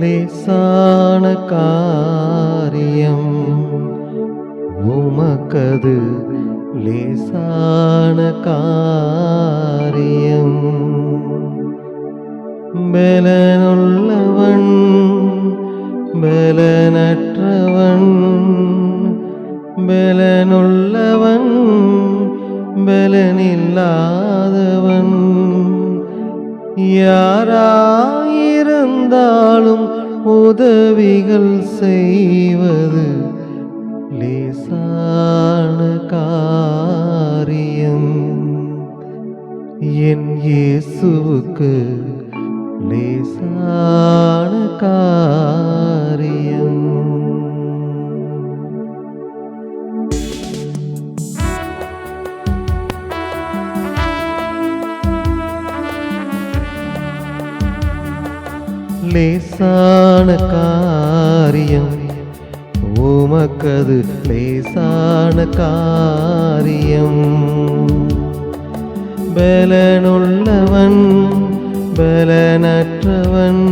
லேசான காரியம் உமக்கது லேசான காரியம். பலனுள்ளவன் பலனற்றவன், பலனுள்ளவன் பலனில்லாதவன், யாராயிருந்தாலும் உதவிகள் செய்வது லேசான காரியம். என் இயேசுவுக்கு லேசான காரியம். லேசான காரியம் உமக்கது லேசான காரியம். பலனுள்ளவன் பலனற்றவன்,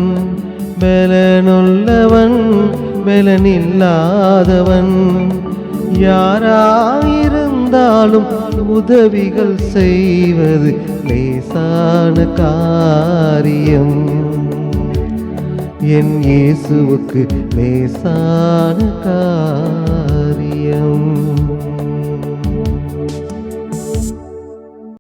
பலனுள்ளவன் பலனில்லாதவன், யாராயிருந்தாலும் உதவிகள் செய்வது லேசான காரியம். என் இயேசுவுக்கு லேசான காரியம்.